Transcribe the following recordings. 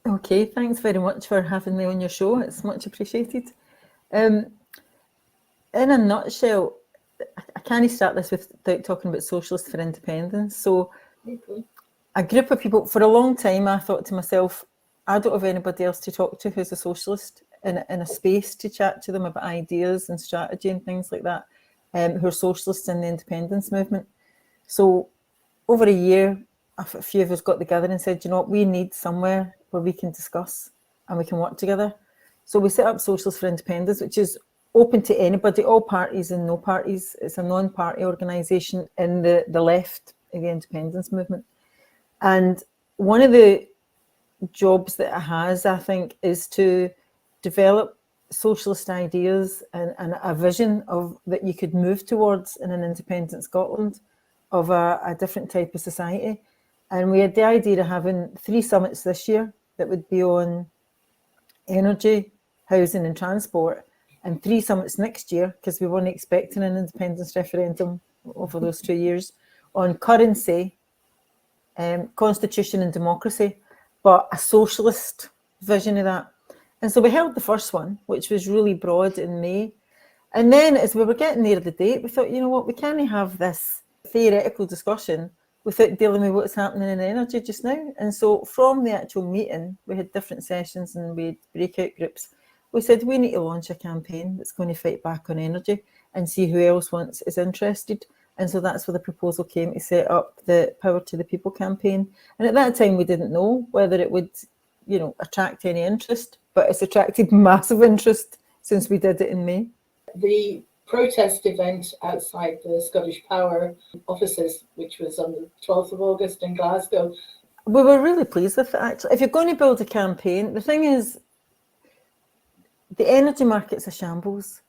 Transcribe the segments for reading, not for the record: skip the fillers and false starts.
Okay, thanks very much for having me on your show. It's much appreciated. In a nutshell, I can't start this without talking about Socialists for Independence. So a group of people, for a long time, I thought to myself, I don't have anybody else to talk to who's a socialist in a space to chat to them about ideas and strategy and things like that, who are socialists in the independence movement. So over a year, a few of us got together and said, you know what, we need somewhere where we can discuss and we can work together. So we set up Socialists for Independence, which is open to anybody, all parties and no parties. It's a non-party organisation in the left of the independence movement. And one of the jobs that it has, I think, is to develop socialist ideas and a vision of that you could move towards in an independent Scotland, of a different type of society. And we had the idea of having 3 summits this year that would be on energy, housing and transport, and 3 summits next year, because we weren't expecting an independence referendum over those 2 years, on currency, constitution and democracy, but a socialist vision of that. And so we held the first one, which was really broad in May. And then as we were getting near the date, we thought, you know what, we can't have this theoretical discussion without dealing with what's happening in energy just now. And so from the actual meeting, we had different sessions and we had breakout groups. We said we need to launch a campaign that's going to fight back on energy and see who else is interested. And so that's where the proposal came, to set up the Power to the People campaign. And at that time, we didn't know whether it would, you know, attract any interest, but it's attracted massive interest since we did it in May. The protest event outside the Scottish Power offices, which was on the 12th of August in Glasgow. We were really pleased with it, actually. If you're going to build a campaign, the thing is, the energy market's a shambles.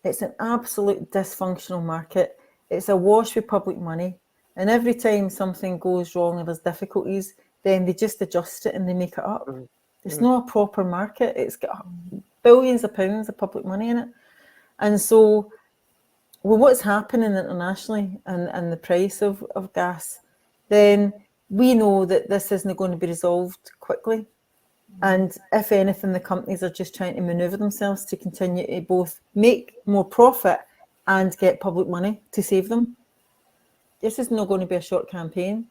It's an absolute dysfunctional market. It's awash with public money. And every time something goes wrong and there's difficulties, then they just adjust it and they make it up. It's not a proper market. It's got billions of pounds of public money in it. And so, with what's happening internationally and the price of gas, then we know that this isn't going to be resolved quickly. And if anything, the companies are just trying to manoeuvre themselves to continue to both make more profit and get public money to save them. This is not going to be a short campaign.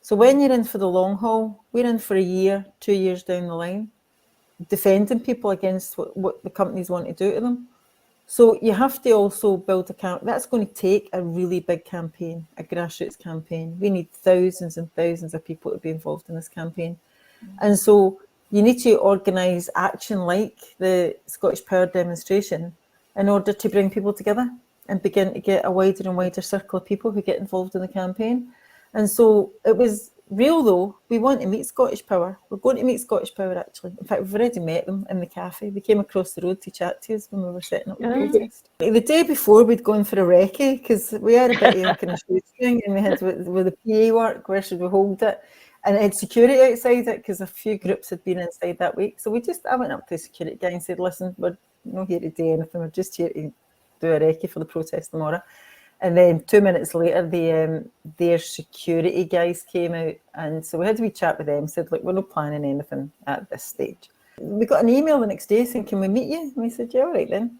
So when you're in for the long haul, we're in for a year, 2 years down the line, defending people against what the companies want to do to them. So you have to also build a campaign. That's going to take a really big campaign, a grassroots campaign. We need thousands and thousands of people to be involved in this campaign. And so you need to organise action like the Scottish Power demonstration in order to bring people together and begin to get a wider and wider circle of people who get involved in the campaign. And so it was real, though. We want to meet Scottish Power. We're going to meet Scottish Power, actually. In fact, we've already met them in the cafe. They came across the road to chat to us when we were setting up the protest. The day before, we'd gone for a recce because we had a bit of a kind of shoestring, and we had with the PA work, where should we hold it? And it had security outside it because a few groups had been inside that week. So I went up to the security guy and said, listen, we're not here to do anything. We're just here to do a recce for the protest tomorrow. And then 2 minutes later, their security guys came out. And so we had a wee chat with them, said, look, we're not planning anything at this stage. We got an email the next day saying, can we meet you? And we said, yeah, all right then.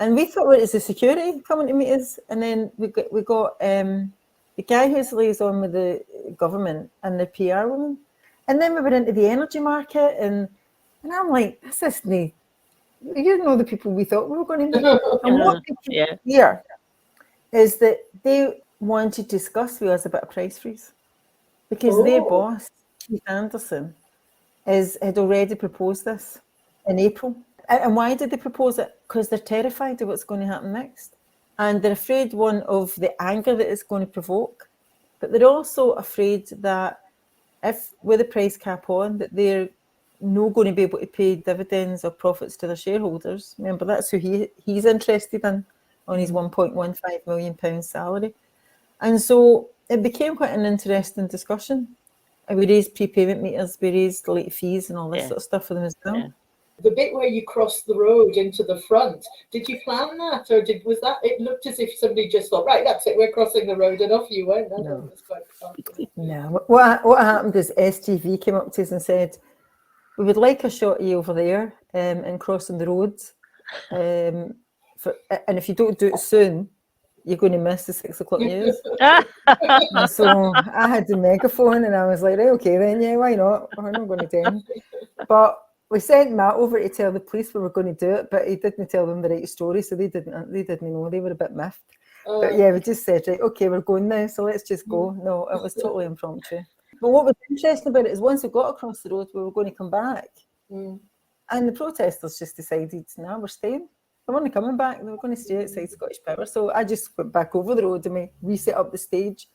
And we thought, well, it's the security coming to meet us. And then we got the guy who's liaison with the government and the PR woman. And then we went into the energy market. And I'm like, this isn't, you know, the people we thought we were going to meet. And what people here is that they wanted to discuss with us about a price freeze because their boss, Keith Anderson, had already proposed this in April. And why did they propose it? Because they're terrified of what's going to happen next. And they're afraid, one, of the anger that it's going to provoke, but they're also afraid that if, with the price cap on, that they're not going to be able to pay dividends or profits to their shareholders. Remember, that's who he's interested in, on his £1.15 million salary. And so it became quite an interesting discussion. And we raised prepayment meters, we raised late fees and all this sort of stuff for them as well. Yeah. The bit where you crossed the road into the front, did you plan that? Or was that, it looked as if somebody just thought, right, that's it, we're crossing the road, and off you went. No. What happened is STV came up to us and said, we would like a shot of you over there and crossing the road. And if you don't do it soon, you're going to miss the 6 o'clock news. And so I had the megaphone and I was like, right, okay then, yeah, why not? We're not going to do it. But we sent Matt over to tell the police we were going to do it, but he didn't tell them the right story, so they didn't know. They were a bit miffed. But yeah, we just said, right, okay, we're going now, so let's just go. No, it was totally impromptu. But what was interesting about it is once we got across the road, we were going to come back. And the protesters just decided, no, we're staying. They weren't coming back. They were going to stay outside Scottish Power. So I just went back over the road and we reset up the stage.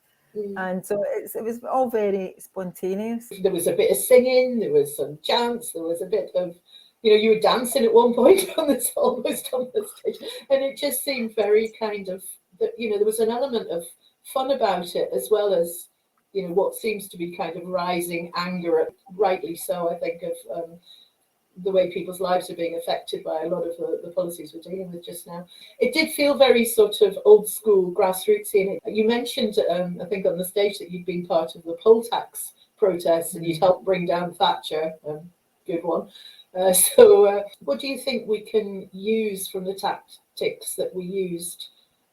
And so it was all very spontaneous. There was a bit of singing, there was some chants, there was a bit of, you were dancing at one point almost on the stage. And it just seemed very kind of, there was an element of fun about it, as well as, what seems to be kind of rising anger, rightly so, I think, of the way people's lives are being affected by a lot of the policies we're dealing with just now. It did feel very sort of old school grassrootsy. You mentioned, I think on the stage, that you'd been part of the poll tax protests and you'd helped bring down Thatcher. Good one. So what do you think we can use from the tactics that we used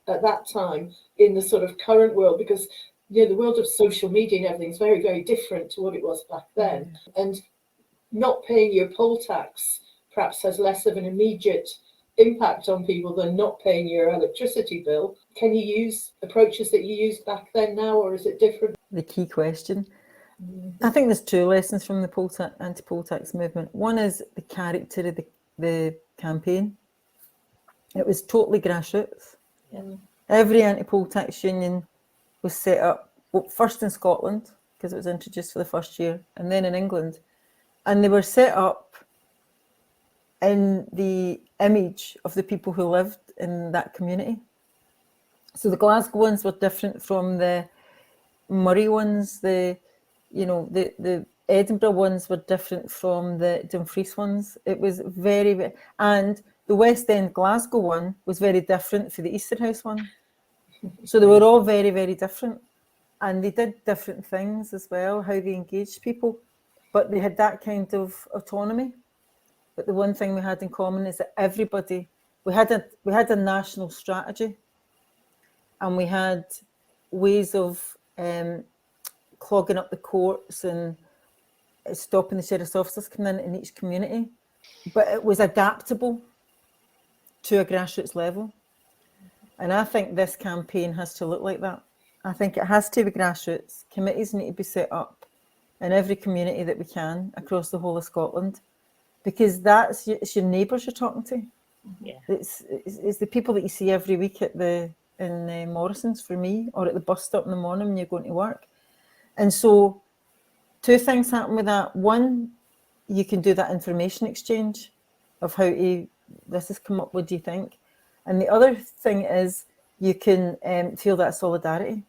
at that time in the sort of current world? Because the world of social media and everything is very, very different to what it was back then. And not paying your poll tax perhaps has less of an immediate impact on people than not paying your electricity bill. Can you use approaches that you used back then now, or is it different? The key question. I think there's 2 lessons from the anti-poll tax movement. One is the character of the campaign. It was totally grassroots. Every anti-poll tax union was set up, first in Scotland, because it was introduced for the first year, and then in England. And they were set up in the image of the people who lived in that community. So the Glasgow ones were different from the Murray ones. The Edinburgh ones were different from the Dumfries ones. It was very, very, and the West End Glasgow one was very different for the Easterhouse one. So they were all very, very different. And they did different things as well, how they engaged people. But they had that kind of autonomy. But the one thing we had in common is that everybody, we had a national strategy, and we had ways of clogging up the courts and stopping the sheriff's officers coming in each community. But it was adaptable to a grassroots level. And I think this campaign has to look like that. I think it has to be grassroots. Committees need to be set up in every community that we can across the whole of Scotland, because it's your neighbours you're talking to. Yeah. It's the people that you see every week in Morrison's for me, or at the bus stop in the morning when you're going to work. And so 2 things happen with that. One, you can do that information exchange of how this has come up, what do you think? And the other thing is you can feel that solidarity,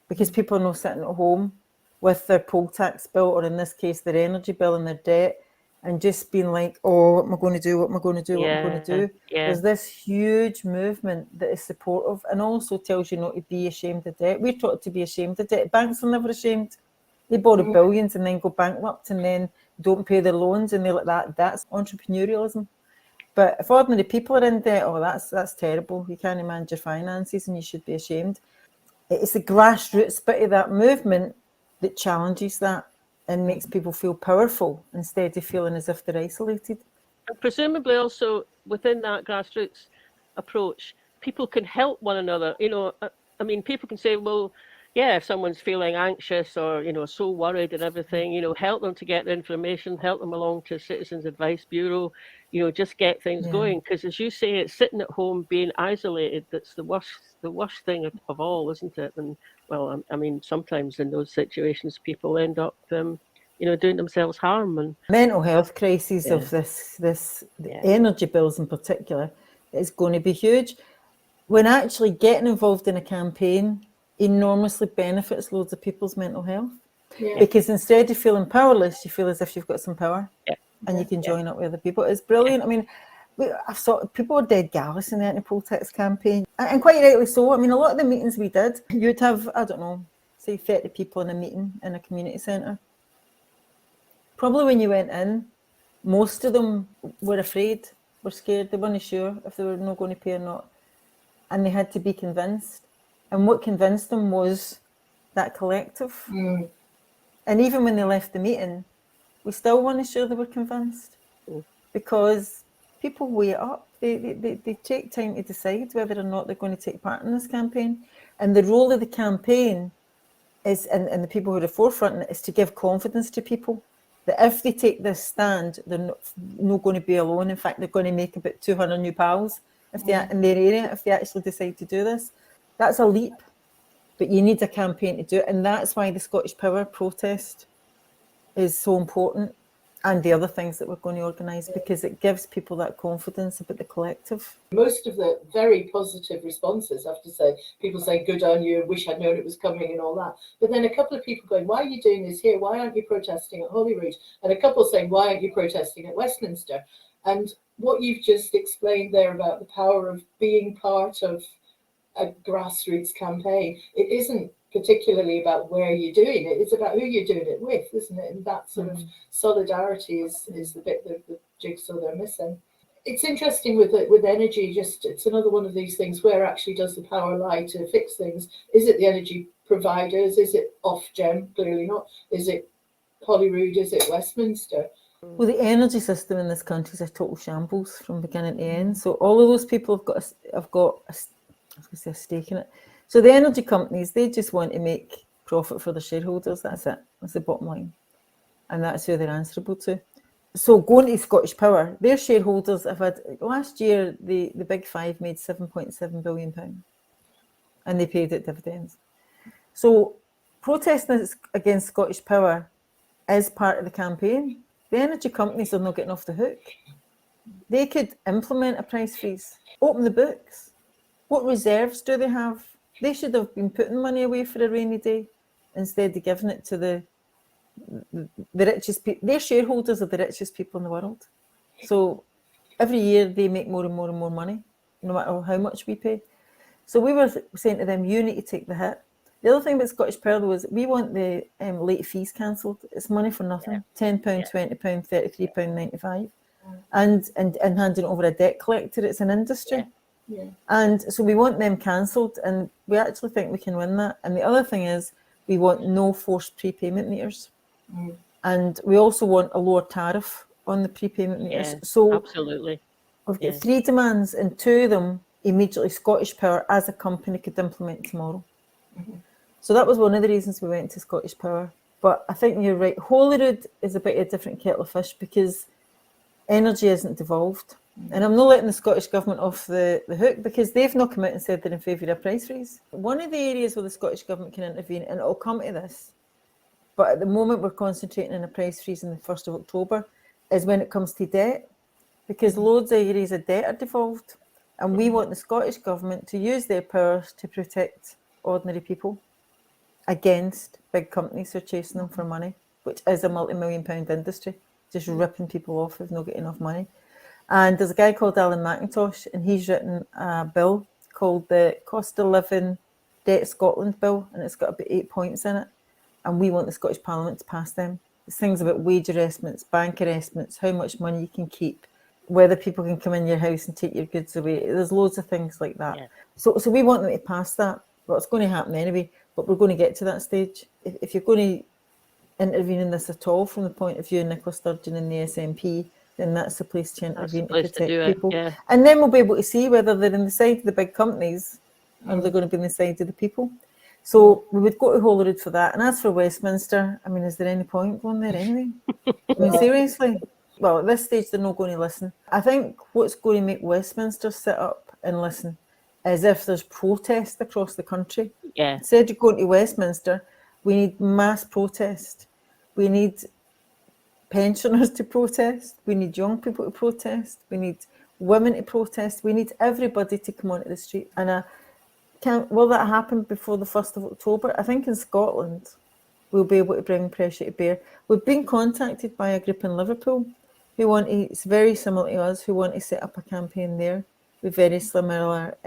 because people are not sitting at home with their poll tax bill, or in this case, their energy bill and their debt, and just being like, oh, what am I going to do? What am I going to do? What am I going to do? There's this huge movement that is supportive and also tells you not to be ashamed of debt. We're taught to be ashamed of debt. Banks are never ashamed. They borrow billions and then go bankrupt and then don't pay their loans, and they're like that. That's entrepreneurialism. But if ordinary people are in debt, that's terrible. You can't manage your finances and you should be ashamed. It's the grassroots bit of that movement that challenges that and makes people feel powerful instead of feeling as if they're isolated. And presumably also within that grassroots approach, people can help one another. I mean, people can say, well, yeah, if someone's feeling anxious or, so worried and everything, help them to get the information, help them along to Citizens Advice Bureau, just get things going. Because as you say, it's sitting at home being isolated that's the worst thing of all, isn't it? And well, I mean, sometimes in those situations, people end up, doing themselves harm. And mental health crises of this energy bills in particular is going to be huge. When actually getting involved in a campaign enormously benefits loads of people's mental health, because instead of feeling powerless, you feel as if you've got some power, and you can join up with other people. It's brilliant. I mean, I saw people were dead gallus in the anti-poll tax campaign, and quite rightly so. I mean, a lot of the meetings we did, you'd have, I don't know, say 30 people in a meeting in a community centre. Probably when you went in, most of them were afraid, were scared, they weren't sure if they were not going to pay or not. And they had to be convinced. And what convinced them was that collective. And even when they left the meeting, we still weren't sure they were convinced, because people weigh it up. They take time to decide whether or not they're going to take part in this campaign. And the role of the campaign is, and the people who are at the forefront in it, is to give confidence to people that if they take this stand, they're not going to be alone. In fact, they're going to make about 200 new pals if they in their area, if they actually decide to do this. That's a leap, but you need a campaign to do it. And that's why the Scottish Power protest is so important, and the other things that we're going to organise, because it gives people that confidence about the collective. Most of the very positive responses, I have to say, people saying, good on you, wish I'd known it was coming and all that. But then a couple of people going, why are you doing this here? Why aren't you protesting at Holyrood? And a couple saying, why aren't you protesting at Westminster? And what you've just explained there about the power of being part of a grassroots campaign, it isn't particularly about where you're doing it, it's about who you're doing it with, isn't it? And that sort of solidarity is the bit that the jigsaw they're missing. It's interesting with energy, just it's another one of these things, where actually does the power lie to fix things? Is it the energy providers? Is it Ofgem? Clearly not. Is it Holyrood? Is it Westminster? Well, the energy system in this country is a total shambles from beginning to end. So all of those people have got a stake in it. So the energy companies, they just want to make profit for the shareholders. That's it. That's the bottom line. And that's who they're answerable to. So going to Scottish Power, their shareholders have had, last year, the big five made £7.7 billion, and they paid it dividends. So protesting against Scottish Power is part of the campaign. The energy companies are not getting off the hook. They could implement a price freeze, open the books. What reserves do they have? They should have been putting money away for a rainy day instead of giving it to the richest people. Their shareholders are the richest people in the world. So every year they make more and more and more money, no matter how much we pay. So we were saying to them, you need to take the hit. The other thing about Scottish Power was we want the late fees cancelled. It's money for nothing. £10, £20, £33, £95. And handing over a debt collector, it's an industry. And so we want them cancelled, and we actually think we can win that. And the other thing is we want no forced prepayment meters. And we also want a lower tariff on the prepayment meters. So absolutely. We've got 3 demands, and 2 of them immediately Scottish Power as a company could implement tomorrow. So that was one of the reasons we went to Scottish Power. But I think you're right. Holyrood is a bit of a different kettle of fish because energy isn't devolved. And I'm not letting the Scottish Government off the hook, because they've not come out and said they're in favour of a price freeze. One of the areas where the Scottish Government can intervene, and it'll come to this, but at the moment we're concentrating on a price freeze on the 1st of October, is when it comes to debt, because loads of areas of debt are devolved. And we want the Scottish Government to use their powers to protect ordinary people against big companies who are chasing them for money, which is a multi-million-pound industry, just ripping people off who've not got enough money. And there's a guy called Alan McIntosh, and he's written a bill called the Cost of Living Debt Scotland Bill, and it's got about 8 points in it. And we want the Scottish Parliament to pass them. It's things about wage arrestments, bank arrestments, how much money you can keep, whether people can come in your house and take your goods away. There's loads of things like that. So we want them to pass that. Well, it's going to happen anyway, but we're going to get to that stage. If you're going to intervene in this at all from the point of view of Nicola Sturgeon and the SNP, then that's the place to intervene to protect people. And then we'll be able to see whether they're on the side of the big companies or they're going to be on the side of the people. So we would go to Holyrood for that. And as for Westminster, I mean, is there any point going there anyway? I mean, seriously? Well, at this stage, they're not going to listen. I think what's going to make Westminster sit up and listen is if there's protest across the country. Instead of going to Westminster, we need mass protest. We need pensioners to protest. We need young people to protest. We need women to protest. We need everybody to come onto the street. And will that happen before the 1st of October? I think in Scotland, we'll be able to bring pressure to bear. We've been contacted by a group in Liverpool who it's very similar to us, who want to set up a campaign there with very similar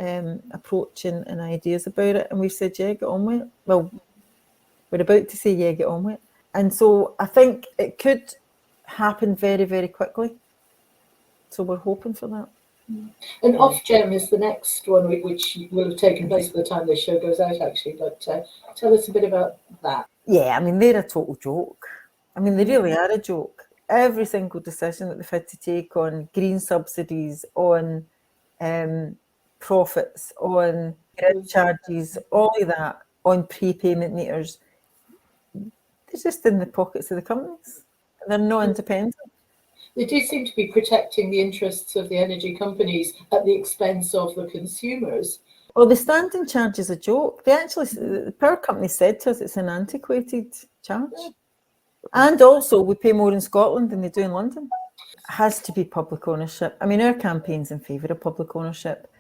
approach and ideas about it. And we've said, yeah, get on with it. Well, we're about to say, yeah, get on with it. And so I think it could happen very, very quickly. So we're hoping for that. And Ofgem is the next one, which will have taken place by the time this show goes out, actually. But tell us a bit about that. Yeah, I mean, they're a total joke. I mean, they really are a joke. Every single decision that they've had to take on green subsidies, on profits, on grid charges, all of that, on prepayment meters, they're just in the pockets of the companies. They're not independent. They do seem to be protecting the interests of the energy companies at the expense of the consumers. Well, the standing charge is a joke. The power company said to us it's an antiquated charge. And also, we pay more in Scotland than they do in London. It has to be public ownership. I mean, our campaign's in favour of public ownership.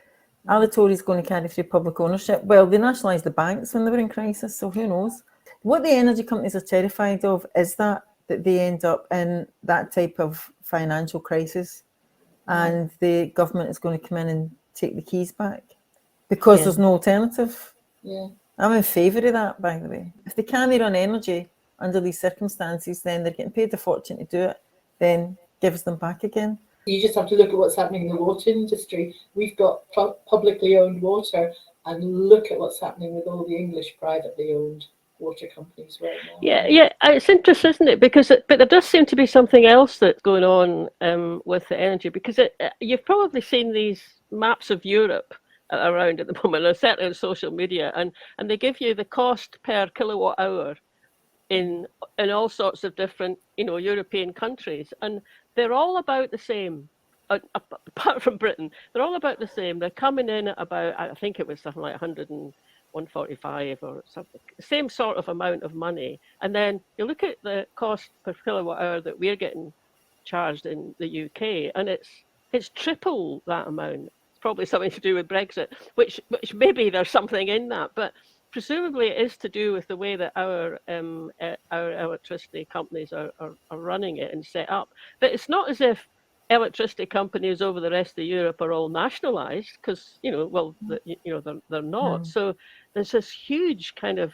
Are the Tories going to carry through public ownership? Well, they nationalised the banks when they were in crisis, so who knows? What the energy companies are terrified of is that they end up in that type of financial crisis and the government is going to come in and take the keys back because there's no alternative. Yeah. I'm in favour of that, by the way. If they can't run energy under these circumstances, then they're getting paid a fortune to do it, then gives them back again. You just have to look at what's happening in the water industry. We've got publicly owned water, and look at what's happening with all the English privately owned water companies right now. Yeah, it's interesting, isn't it? But there does seem to be something else that's going on with the energy, because you've probably seen these maps of Europe around at the moment, or certainly on social media, and they give you the cost per kilowatt hour in all sorts of different, European countries, and they're all about the same. Apart from Britain, they're all about the same. They're coming in at about, I think it was something like 145 or something, same sort of amount of money. And then you look at the cost per kilowatt hour that we're getting charged in the UK, and it's triple that amount. It's probably something to do with Brexit, which maybe there's something in that, but presumably it is to do with the way that our electricity companies are running it and set up. But it's not as if electricity companies over the rest of Europe are all nationalised, because they're not. So there's this huge kind of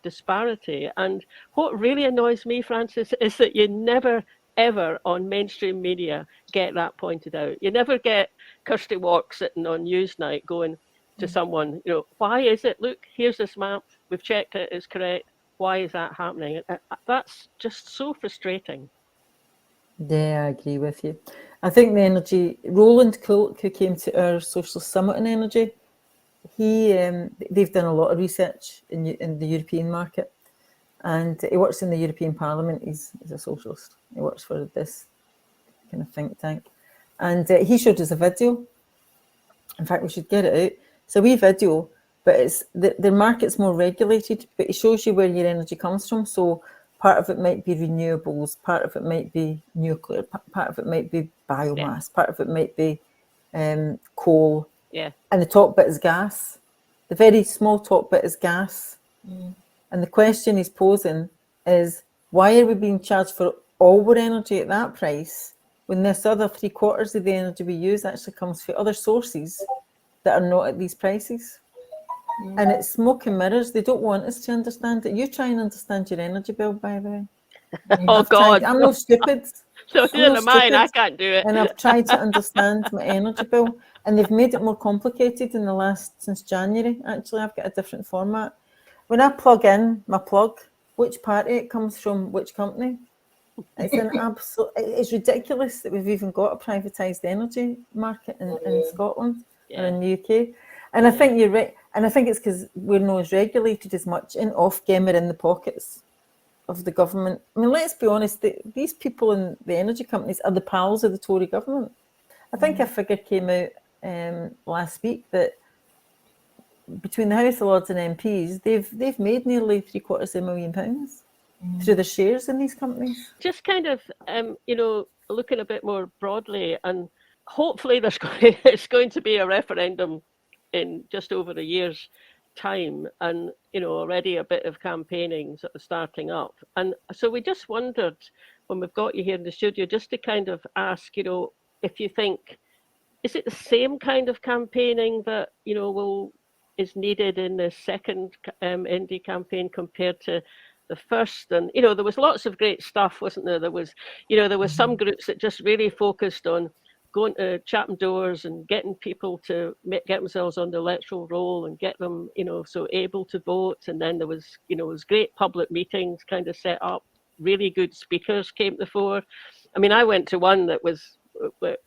disparity. And what really annoys me, Frances, is that you never ever on mainstream media get that pointed out. You never get Kirsty Walk sitting on Newsnight going to someone, why is it? Look, here's this map. We've checked it. It's correct. Why is that happening? That's just so frustrating. Yeah, I agree with you. I think the energy, Roland Cook, who came to our social summit on energy, they've done a lot of research in the European market, and he works in the European Parliament. He's a socialist. He works for this kind of think tank, and he showed us a video. In fact, we should get it out. It's a wee video, but it's the market's more regulated, but it shows you where your energy comes from. So part of it might be renewables, part of it might be nuclear, part of it might be biomass, part of it might be coal. Yeah. And the top bit is gas. The very small top bit is gas. And the question he's posing is, why are we being charged for all our energy at that price when this other 3/4 of the energy we use actually comes from other sources that are not at these prices? And it's smoke and mirrors. They don't want us to understand it. You try and understand your energy bill, by the way. Oh, God. I'm not stupid. So neither mine. I can't do it. And I've tried to understand my energy bill, and they've made it more complicated since January. Actually, I've got a different format. When I plug in my plug, which party it comes from, which company? It's an absolute. It's ridiculous that we've even got a privatised energy market in Scotland or in the UK. And I think you're right. And I think it's because we're not as regulated as much, and Ofgem are in the pockets of the government. I mean, let's be honest, these people in the energy companies are the pals of the Tory government. I think a figure came out last week that between the House of Lords and MPs, they've made nearly £750,000 through their shares in these companies. Just kind of, looking a bit more broadly, and hopefully it's going to be a referendum in just over a year's time, and already a bit of campaigning sort of starting up. And so we just wondered, when we've got you here in the studio, just to kind of ask, if you think, is it the same kind of campaigning that is needed in the second Indy campaign compared to the first, and you know, there was lots of great stuff, wasn't there? There was, you know, there was some groups that just really focused on going to Chatham Doors and getting people to get themselves on the electoral roll and get them, you know, so able to vote. And then there was, you know, it was great public meetings kind of set up. Really good speakers came to the fore. I mean, I went to one that was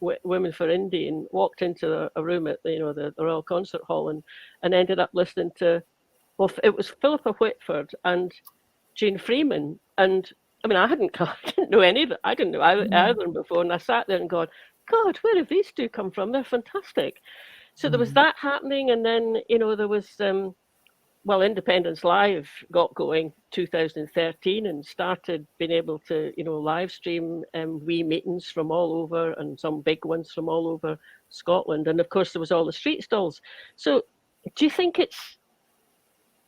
Women for Indy, and walked into a room at the Royal Concert Hall, and ended up listening to, well, it was Philippa Whitford and Jane Freeman. And I mean, I didn't know any of them. I didn't know either of them before, and I sat there and God, where have these two come from? They're fantastic. So there was that happening, and then, you know, there was Independence Live got going 2013 and started being able to, you know, live stream wee meetings from all over, and some big ones from all over Scotland. And of course there was all the street stalls. So do you think it's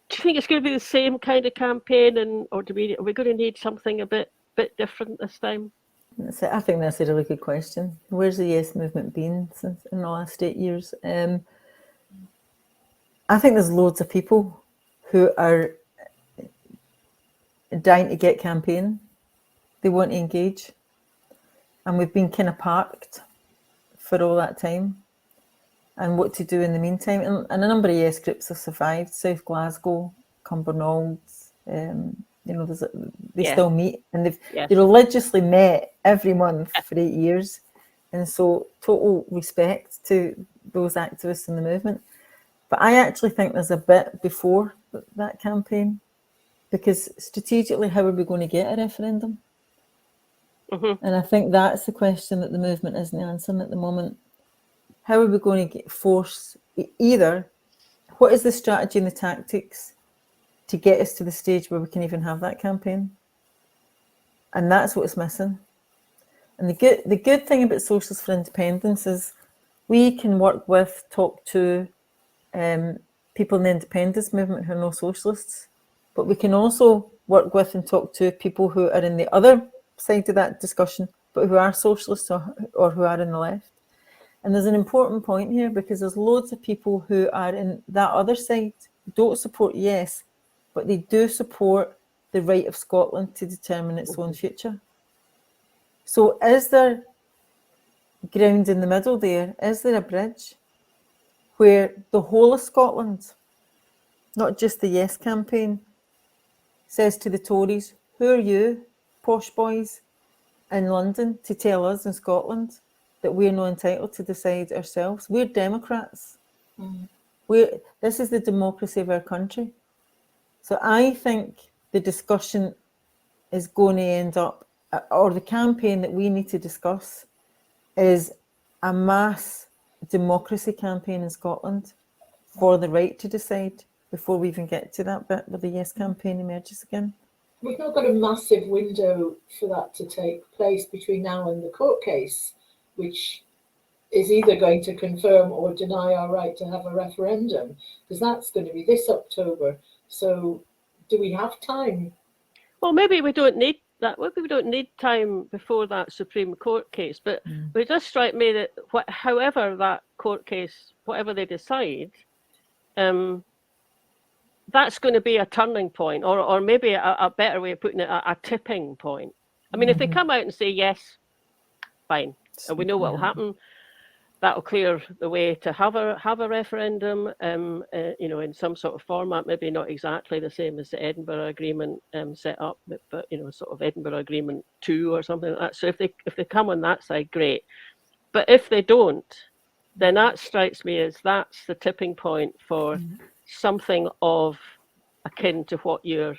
going to be the same kind of campaign, or are we going to need something a bit different this time? I think that's a really good question. Where's the Yes movement been since in the last 8 years? I think there's loads of people who are dying to get campaign. They want to engage. And we've been kind of parked for all that time. And what to do in the meantime. And a number of Yes groups have survived. South Glasgow, Cumbernauld, you know, they still meet, and they religiously met every month for 8 years. And so total respect to those activists in the movement. But I actually think there's a bit before that campaign, because strategically, how are we going to get a referendum? And I think that's the question that the movement isn't answering at the moment. How are we going to force either? What is the strategy and the tactics to get us to the stage where we can even have that campaign? And that's what's missing. And the good thing about Socialists for Independence is we can work with, talk to people in the independence movement who are no socialists, but we can also work with and talk to people who are in the other side of that discussion, but who are socialists or who are in the left. And there's an important point here, because there's loads of people who are in that other side, don't support Yes, but they do support the right of Scotland to determine its own future. So is there ground in the middle there? Is there a bridge where the whole of Scotland, not just the Yes campaign, says to the Tories, who are you, posh boys in London, to tell us in Scotland that we're not entitled to decide ourselves? We're Democrats. This is the democracy of our country. So I think the discussion is going to end up, or the campaign that we need to discuss is a mass democracy campaign in Scotland for the right to decide, before we even get to that bit where the Yes campaign emerges again. We've not got a massive window for that to take place between now and the court case, which is either going to confirm or deny our right to have a referendum, because that's going to be this October. So do we have time? Well, maybe we don't need that. Maybe we don't need time before that Supreme Court case. But it does strike me that however that court case, whatever they decide, that's going to be a turning point, or maybe a better way of putting it, a tipping point. I mean, if they come out and say yes, fine, and we know what will happen, that'll clear the way to have a referendum, you know, in some sort of format, maybe not exactly the same as the Edinburgh Agreement set up, but you know, sort of Edinburgh Agreement 2 or something like that. So if they come on that side, great. But if they don't, then that strikes me as that's the tipping point for something of akin to what you're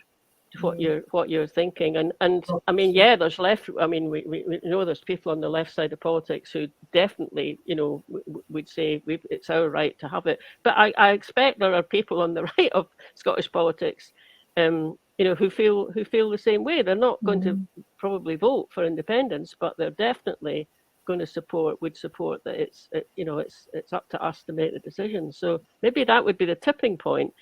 thinking. And I mean, yeah, there's left. I mean, we know there's people on the left side of politics who definitely, you know, would say it's our right to have it. But I expect there are people on the right of Scottish politics, you know, who feel the same way. They're not going to probably vote for independence, but they're definitely going to support that it's up to us to make the decision. So maybe that would be the tipping point.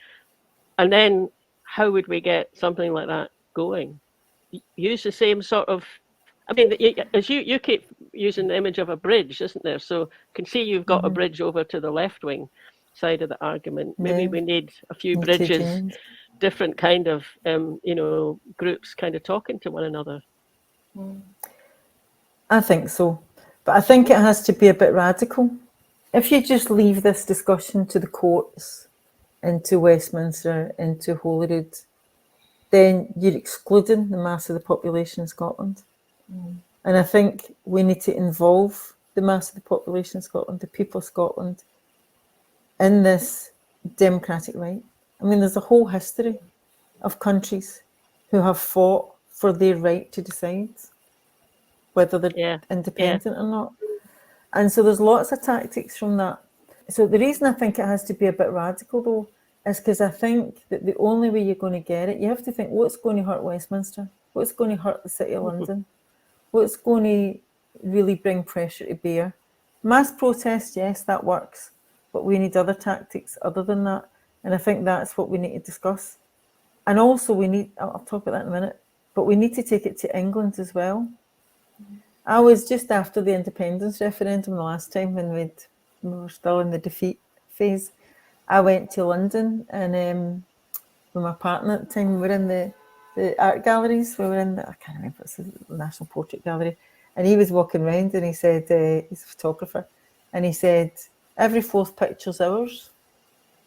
And then how would we get something like that going? Use the same sort of, I mean, as you keep using the image of a bridge, isn't there? So you can see you've got a bridge over to the left wing side of the argument. Maybe we need a few bridges different kind of, groups kind of talking to one another. I think so. But I think it has to be a bit radical. If you just leave this discussion to the courts, into Westminster, into Holyrood, then you're excluding the mass of the population in Scotland. And I think we need to involve the mass of the population in Scotland, the people of Scotland, in this democratic right. I mean, there's a whole history of countries who have fought for their right to decide whether they're independent or not. And so there's lots of tactics from that. So the reason I think it has to be a bit radical, though, is because I think that the only way you're going to get it, you have to think what's going to hurt Westminster, what's going to hurt the City of London, what's going to really bring pressure to bear. Mass protest, yes, that works, but we need other tactics other than that. And I think that's what we need to discuss. And also we need, I'll talk about that in a minute, but we need to take it to England as well. I was just after the independence referendum the last time when we were still in the defeat phase. I went to London and with my partner at the time, we were in the art galleries. We were in, I can't remember, it's the National Portrait Gallery. And he was walking around and he said, he's a photographer, and he said, every fourth picture's ours.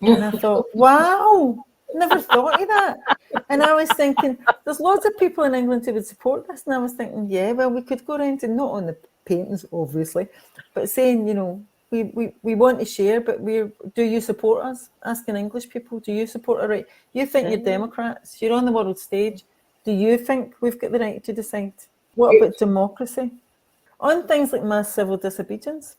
And I thought, wow, never thought of that. And I was thinking, there's lots of people in England who would support this. And I was thinking, yeah, well, we could go around and not on the paintings, obviously, but saying, we want to share, but do you support us? Asking English people, do you support our right? You think you're Democrats, you're on the world stage. Do you think we've got the right to decide? What about democracy? On things like mass civil disobedience,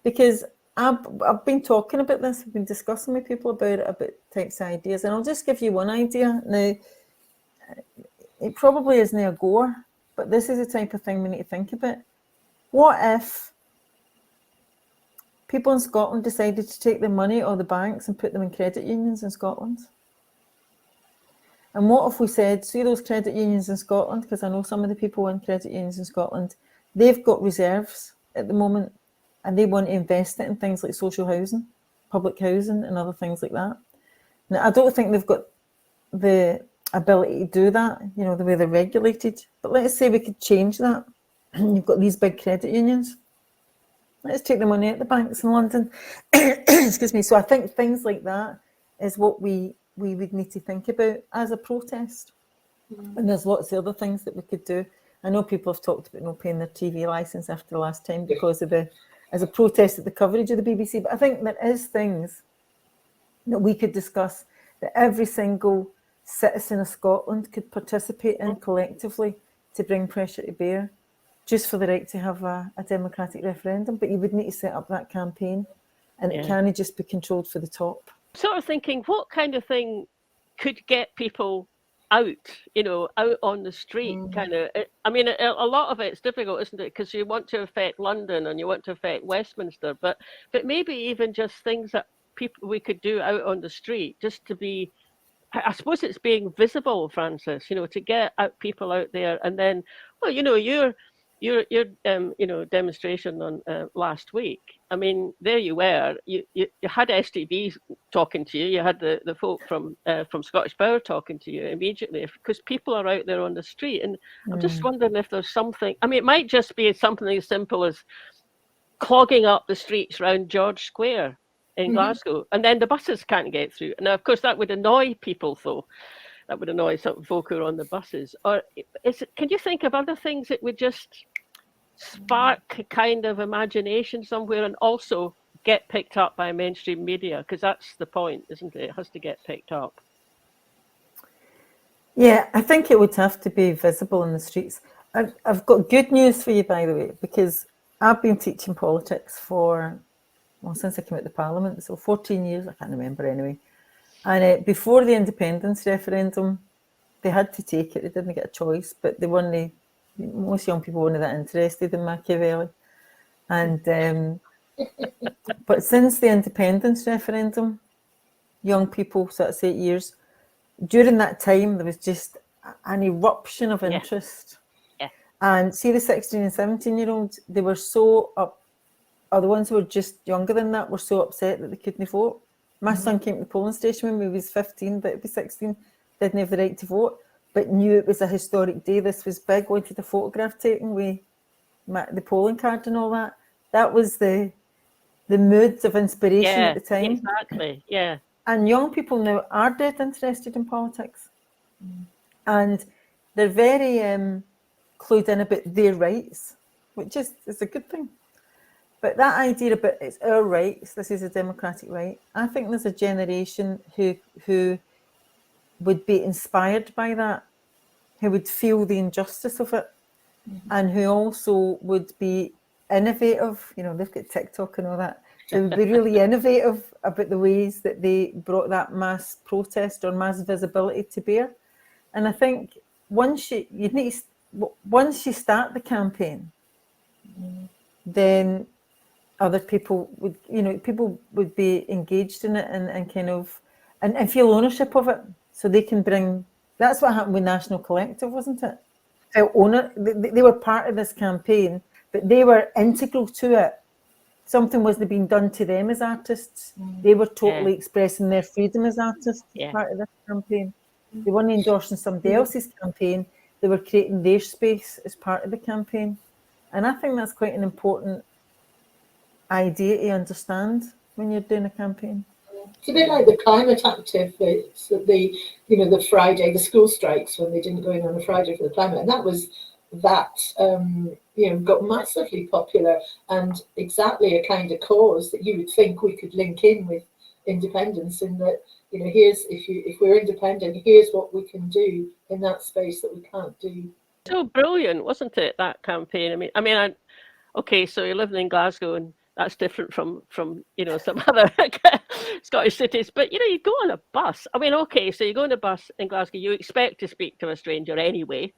because I've been talking about this, I've been discussing with people about it, about types of ideas, and I'll just give you one idea. Now, it probably isn't a goer, but this is the type of thing we need to think about. What if people in Scotland decided to take their money out of the banks and put them in credit unions in Scotland? And what if we said, see those credit unions in Scotland, because I know some of the people in credit unions in Scotland, they've got reserves at the moment and they want to invest it in things like social housing, public housing and other things like that. Now, I don't think they've got the ability to do that, the way they're regulated. But let's say we could change that. You've got these big credit unions. Let's take the money at the banks in London. Excuse me. So I think things like that is what we would need to think about as a protest. And there's lots of other things that we could do. I know people have talked about not paying their TV licence after the last time because of as a protest at the coverage of the BBC. But I think there is things that we could discuss that every single citizen of Scotland could participate in collectively to bring pressure to bear, just for the right to have a democratic referendum. But you would need to set up that campaign, and it can't just be controlled for the top. Sort of thinking, what kind of thing could get people out, out on the street, kind of. I mean, a lot of it's difficult, isn't it? Because you want to affect London and you want to affect Westminster, but maybe even just things that we could do out on the street, just to be, I suppose it's being visible, Frances, to get people out there. And then, well, your demonstration on last week. I mean, there you were. You had STV talking to you. You had the folk from Scottish Power talking to you immediately, because people are out there on the street. And I'm just wondering if there's something. I mean, it might just be something as simple as clogging up the streets around George Square in Glasgow, and then the buses can't get through. Now, of course, that would annoy people, though. That would annoy some folk who are on the buses. Or can you think of other things that would just spark a kind of imagination somewhere and also get picked up by mainstream media? Because that's the point, isn't it? It has to get picked up. Yeah, I think it would have to be visible in the streets. I've got good news for you, by the way, because I've been teaching politics since I came out of Parliament, so 14 years, I can't remember anyway. And before the independence referendum, they had to take it. They didn't get a choice, but most young people weren't that interested in Machiavelli. And but since the independence referendum, young people, so that's 8 years, during that time, there was just an eruption of interest. Yeah. And see the 16 and 17-year-olds, they were so up, or the ones who were just younger than that were so upset that they couldn't vote. My son came to the polling station when he was 15, but he'd be 16, didn't have the right to vote, but knew it was a historic day. This was big, wanted a photograph taken with the polling card and all that. That was the moods of inspiration at the time. Exactly. Yeah. And young people now are dead interested in politics. And they're very clued in about their rights, which is a good thing. But that idea about it's our rights, this is a democratic right, I think there's a generation who would be inspired by that, who would feel the injustice of it, and who also would be innovative. You know, they've got TikTok and all that. They would be really innovative about the ways that they brought that mass protest or mass visibility to bear. And I think once you start the campaign, then other people would be engaged in it and kind of and feel ownership of it, so they can bring. That's what happened with National Collective, wasn't it? Felt owner. They were part of this campaign, but they were integral to it. Something wasn't being done to them as artists. They were totally expressing their freedom as artists as part of this campaign. They weren't endorsing somebody else's campaign. They were creating their space as part of the campaign. And I think that's quite an important idea to understand when you're doing a campaign. It's a bit like the climate activists, the Friday, the school strikes when they didn't go in on a Friday for the climate. And that got massively popular, and exactly a kind of cause that you would think we could link in with independence, in that, here's, if we're independent, here's what we can do in that space that we can't do. So brilliant, wasn't it, that campaign? Okay, so you're living in Glasgow, and that's different from some other Scottish cities. But you go on a bus. Okay, so you go on a bus in Glasgow, you expect to speak to a stranger anyway,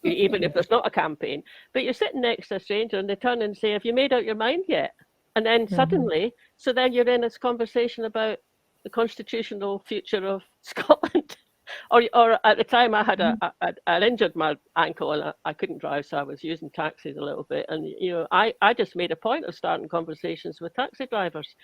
even if there's not a campaign. But you're sitting next to a stranger, and they turn and say, "Have you made out your mind yet?" And then suddenly, so then you're in this conversation about the constitutional future of Scotland. Or at the time, I had I'd injured my ankle and I couldn't drive, so I was using taxis a little bit. And I just made a point of starting conversations with taxi drivers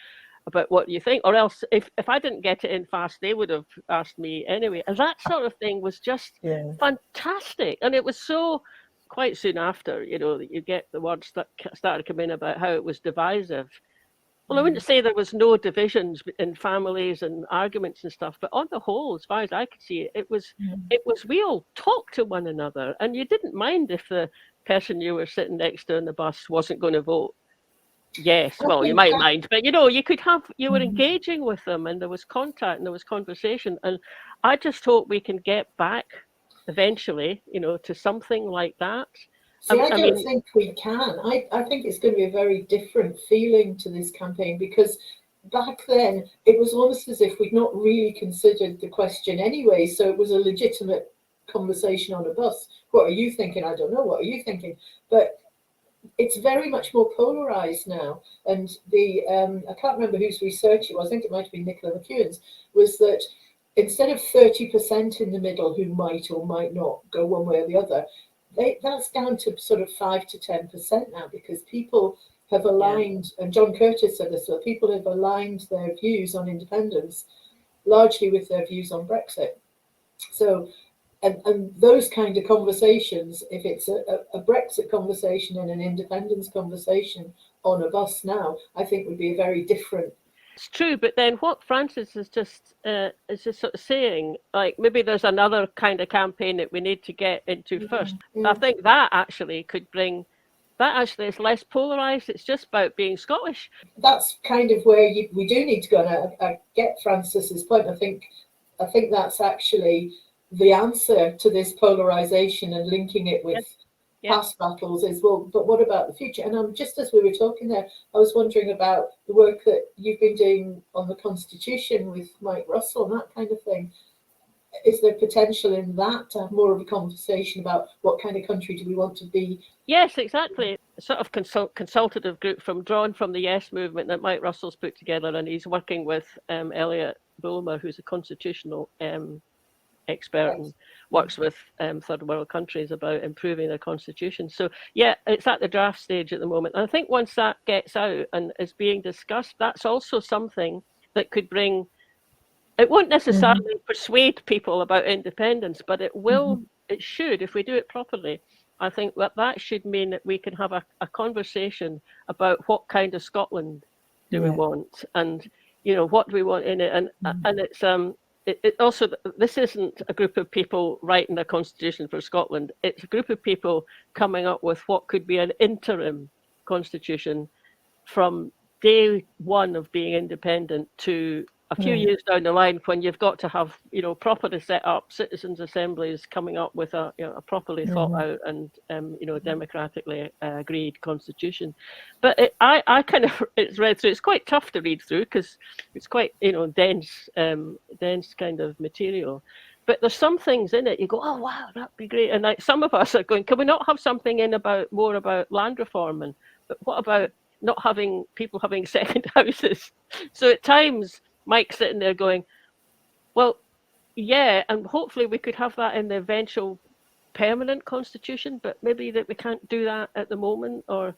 about what you think, or else if I didn't get it in fast, they would have asked me anyway. And that sort of thing was just fantastic. And it was so quite soon after, that you get the words that started coming in about how it was divisive. Well, I wouldn't say there was no divisions in families and arguments and stuff, but on the whole, as far as I could see it, it was we all talked to one another, and you didn't mind if the person you were sitting next to on the bus wasn't going to vote yes. Well, you might mind, but you were engaging with them, and there was contact and there was conversation, and I just hope we can get back eventually, to something like that. See, I don't think we can. I think it's going to be a very different feeling to this campaign, because back then it was almost as if we'd not really considered the question anyway. So it was a legitimate conversation on a bus. What are you thinking? I don't know. What are you thinking? But it's very much more polarized now. And I can't remember whose research it was. I think it might have been Nicola McEwen's, was that instead of 30% in the middle who might or might not go one way or the other, that's down to sort of 5 to 10% now, because people have aligned, and John Curtis said this, that people have aligned their views on independence largely with their views on Brexit. So, and those kind of conversations, if it's a Brexit conversation and an independence conversation on a bus now, I think would be a very different. It's true, but then what Frances is just sort of saying, like, maybe there's another kind of campaign that we need to get into first. I think that actually could bring, that actually is less polarised. It's just about being Scottish. That's kind of where we do need to go. And I get Frances's point. I think that's actually the answer to this polarisation, and linking it with past battles is, well, but what about the future? And just as we were talking there, I was wondering about the work that you've been doing on the Constitution with Mike Russell and that kind of thing. Is there potential in that to have more of a conversation about what kind of country do we want to be? Yes, exactly. A sort of consultative group drawn from the Yes movement that Mike Russell's put together, and he's working with Elliot Bulmer, who's a constitutional expert and works with third world countries about improving their constitution. So it's at the draft stage at the moment, and I think once that gets out and is being discussed, that's also something that could bring it won't necessarily persuade people about independence, but it will. It should, if we do it properly. I think that should mean that we can have a conversation about what kind of Scotland do we want, and what do we want in it, and it's it also, this isn't a group of people writing a constitution for Scotland. It's a group of people coming up with what could be an interim constitution from day one of being independent to a few years down the line, when you've got to have properly set up citizens' assemblies coming up with a properly thought out and democratically agreed constitution. But I kind of, it's read through. It's quite tough to read through because it's quite dense kind of material. But there's some things in it you go, oh wow, that'd be great. And like some of us are going, can we not have something in more about land reform? But what about not having people having second houses? So at times Mike's sitting there going, well, yeah, and hopefully we could have that in the eventual permanent constitution, but maybe that we can't do that at the moment, or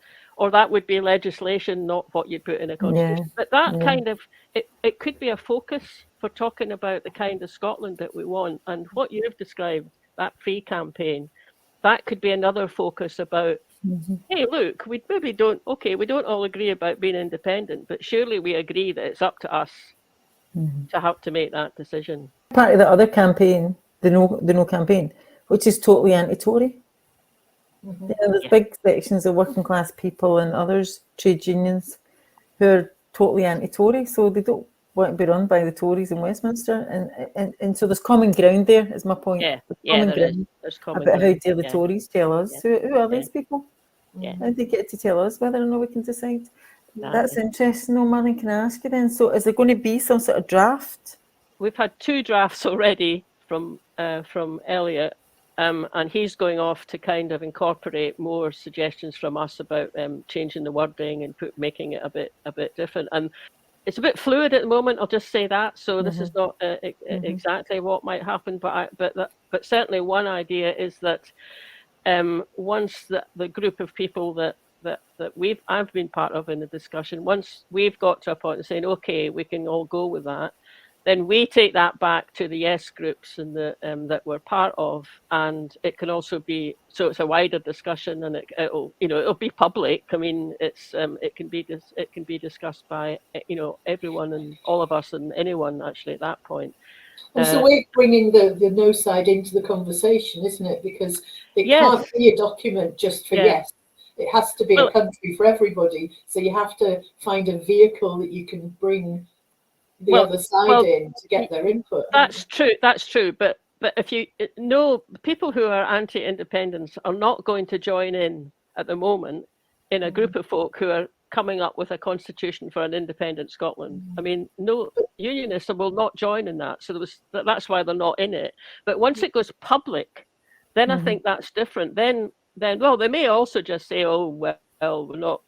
that would be legislation, not what you'd put in a constitution. But that kind of, it could be a focus for talking about the kind of Scotland that we want, and what you've described, that free campaign, that could be another focus about, hey, look, we maybe don't all agree about being independent, but surely we agree that it's up to us to have to make that decision. Part of the other campaign, the no campaign, which is totally anti-Tory. There's big sections of working class people and others, trade unions, who are totally anti-Tory, so they don't want to be run by the Tories in Westminster, and so there's common ground there, is my point. There's common about ground. how dare the Tories tell us who are these people? How do they get to tell us whether or not we can decide? That's interesting. No, Marlene, can I ask you then? So is there going to be some sort of draft? We've had 2 drafts already from Elliot, and he's going off to kind of incorporate more suggestions from us about changing the wording and making it a bit different. And it's a bit fluid at the moment, I'll just say that. So this is not exactly what might happen, but certainly one idea is that once the group of people that I've been part of in the discussion, once we've got to a point of saying, okay, we can all go with that, then we take that back to the yes groups and that we're part of, and it can also be, so it's a wider discussion, and it'll be public. I mean, it can be discussed by everyone and all of us and anyone actually at that point. It's a way of bringing the no side into the conversation, isn't it? Because it can't be a document just for yes. It has to be a country for everybody. So you have to find a vehicle that you can bring the other side in to get their input. That's true. But if you know, people who are anti-independence are not going to join in at the moment in a group of folk who are coming up with a constitution for an independent Scotland. I mean, no, unionists will not join in that. So that's why they're not in it. But once it goes public, then I think that's different. Then well, they may also just say, oh, well, we're not,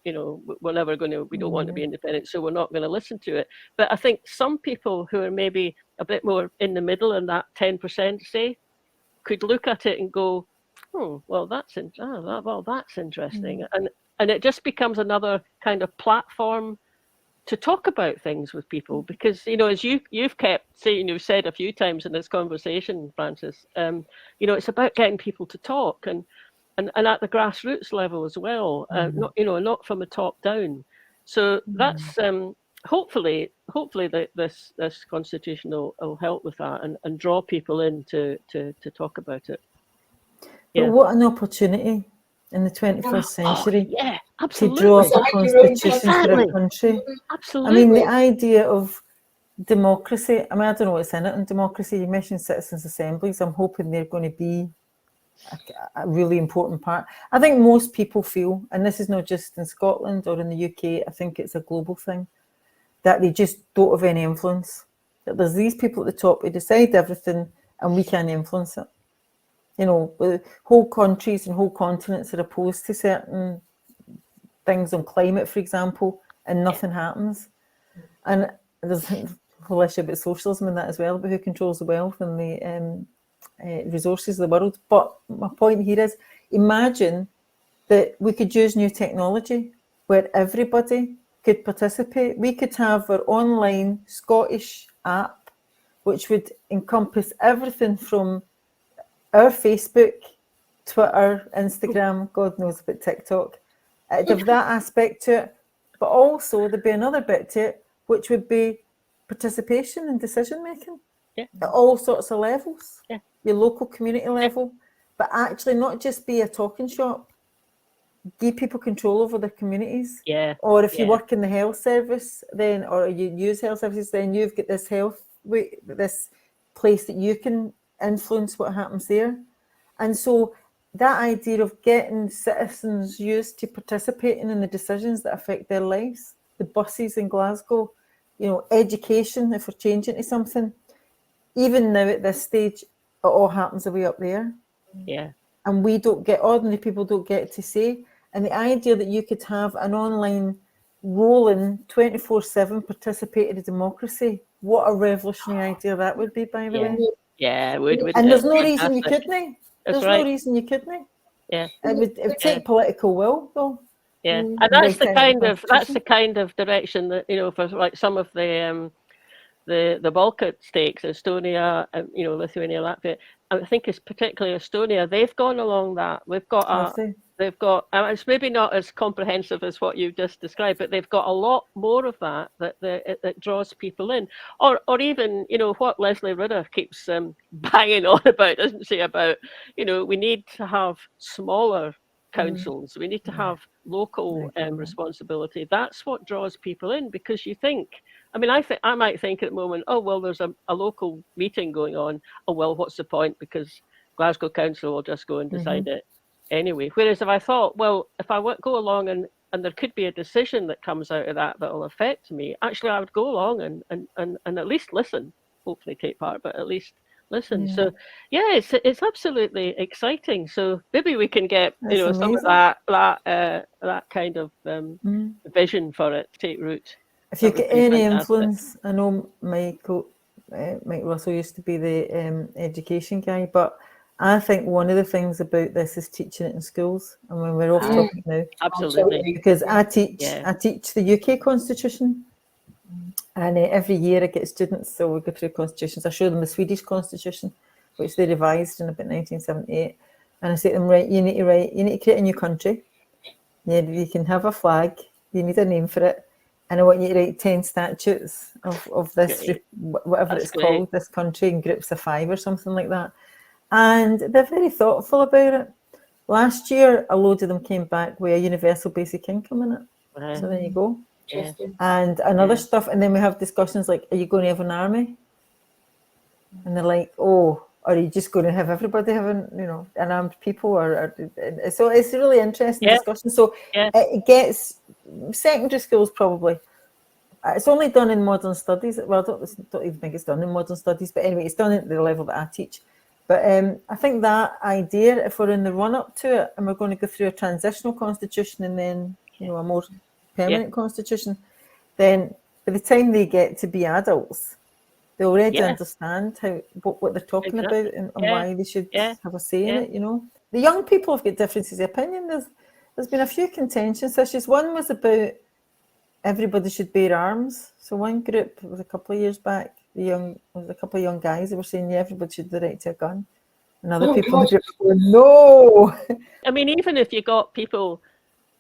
we're never going to, we don't want to be independent, so we're not going to listen to it. But I think some people who are maybe a bit more in the middle in that 10%, say, could look at it and go, oh, well, that's interesting. And it just becomes another kind of platform to talk about things with people, because as you've kept saying, you've said a few times in this conversation, Frances, it's about getting people to talk and at the grassroots level as well, not from the top down. So that's hopefully this constitution will help with that and draw people in to talk about it. But what an opportunity in the 21st century absolutely. to draw up a constitution for a country. Absolutely. I mean, the idea of democracy, I don't know what's in it in democracy. You mentioned citizens' assemblies. I'm hoping they're going to be a really important part. I think most people feel, and this is not just in Scotland or in the UK, I think it's a global thing, that they just don't have any influence. That there's these people at the top who decide everything and we can't influence it. Whole countries and whole continents are opposed to certain things on climate, for example, and nothing happens. And there's a whole issue about socialism and that as well, about who controls the wealth and the resources of the world. But my point here is, imagine that we could use new technology where everybody could participate. We could have our online Scottish app which would encompass everything from our Facebook, Twitter, Instagram, God knows about TikTok. It'd have that aspect to it, but also there'd be another bit to it, which would be participation in decision making at all sorts of levels, your local community level, but actually not just be a talking shop. Give people control over their communities. Or if you work in the health service, then, or you use health services, then you've got this this place that you can influence what happens there. And so that idea of getting citizens used to participating in the decisions that affect their lives, the buses in Glasgow, you know, education, if we're changing to something, even now at this stage, it all happens away up there. And we don't get, ordinary people don't get to say. And the idea that you could have an online rolling 24/7 participatory democracy, what a revolutionary idea that would be, by the way. It would. And there's no reason you couldn't. That's There's right. no reason you couldn't. It would take political will, though. And that's the kind of direction that, you know, for like some of the Balkan states, Estonia, you know, Lithuania, Latvia, I think it's particularly Estonia, they've gone along that. They've got, it's maybe not as comprehensive as what you just described, but they've got a lot more of that draws people in. Or even, you know, what Leslie Ridder keeps banging on about, doesn't she, about, you know, we need to have smaller councils. We need to have local responsibility. That's what draws people in, because you think, I mean, I might think at the moment, oh, well, there's a local meeting going on. Oh, well, what's the point? Because Glasgow Council will just go and decide it anyway. Whereas if I thought, well, if I go along and there could be a decision that comes out of that will affect me, actually, I would go along and at least listen, hopefully take part, but at least listen. So it's absolutely exciting. So maybe we can get some of that kind of vision for it to take root. If you get any influence, I know Mike Russell used to be the education guy, but I think one of the things about this is teaching it in schools. And when we're off topic now, absolutely, because I teach the UK Constitution, and every year I get students, so we go through constitutions. I show them the Swedish Constitution, which they revised in about 1978, and I say to them, right, you need to create a new country. You can have a flag. You need a name for it. And I want you to write 10 statutes of this, whatever it's called, this country, in groups of 5 or something like that. And they're very thoughtful about it. Last year, a load of them came back with a universal basic income in it. So there you go. And another stuff. And then we have discussions like, are you going to have an army? And they're like, oh, are you just going to have everybody having, you know, an armed people? So it's a really interesting discussion. So it gets secondary schools probably. It's only done in modern studies. Well, I don't even think it's done in modern studies, but anyway, it's done at the level that I teach. But I think that idea, if we're in the run-up to it and we're going to go through a transitional constitution and then, you know, a more permanent constitution, then by the time they get to be adults, they already understand what they're talking about and why they should have a say in it, you know. The young people have got differences of opinion. There's been a few contentious issues. One was about everybody should bear arms. So one group was a couple of years back, a couple of young guys that were saying, everybody should have the right to a gun. And other people in the group were going, no. I mean, even if you got people,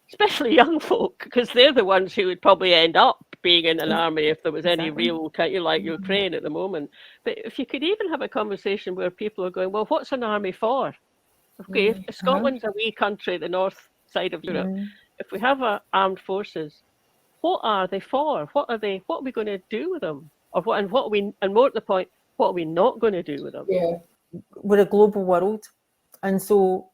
especially young folk, because they're the ones who would probably end up being in an army if there was any real, like Ukraine at the moment. But if you could even have a conversation where people are going, well, what's an army for? Okay, if Scotland's a wee country, the north side of Europe, if we have armed forces, what are they for? What are we going to do with them? Or and more to the point, what are we not going to do with them? Yeah. We're a global world. And so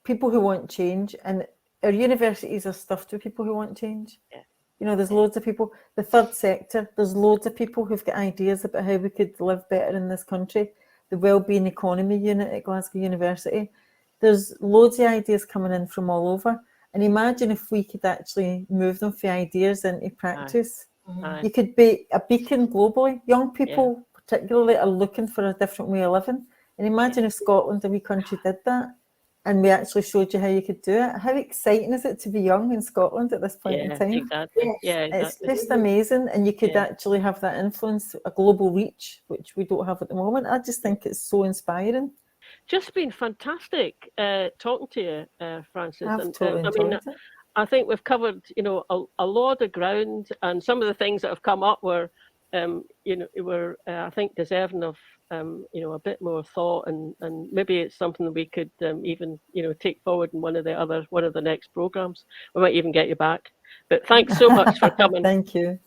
people who want change, and our universities are stuffed with people who want change. Yeah. You know, there's loads of people. The third sector, there's loads of people who've got ideas about how we could live better in this country. The Wellbeing Economy Unit at Glasgow University. There's loads of ideas coming in from all over. And imagine if we could actually move them for ideas into practice. You could be a beacon globally. Young people particularly are looking for a different way of living. And imagine if Scotland, a wee country, did that. and we actually showed you how you could do it. How exciting is it to be young in Scotland at this point in Yeah, time? exactly. Yes. Yeah, It's exactly. just amazing, and you could Yeah. actually have that influence, a global reach, which we don't have at the moment. I just think it's so inspiring. Just been fantastic talking to you, Frances. I've And totally I mean, enjoyed it. I think we've covered, a lot of ground, and some of the things that have come up were, were I think deserving of, a bit more thought, and maybe it's something that we could even, take forward in one of the next programs. We might even get you back. But thanks so much for coming. Thank you.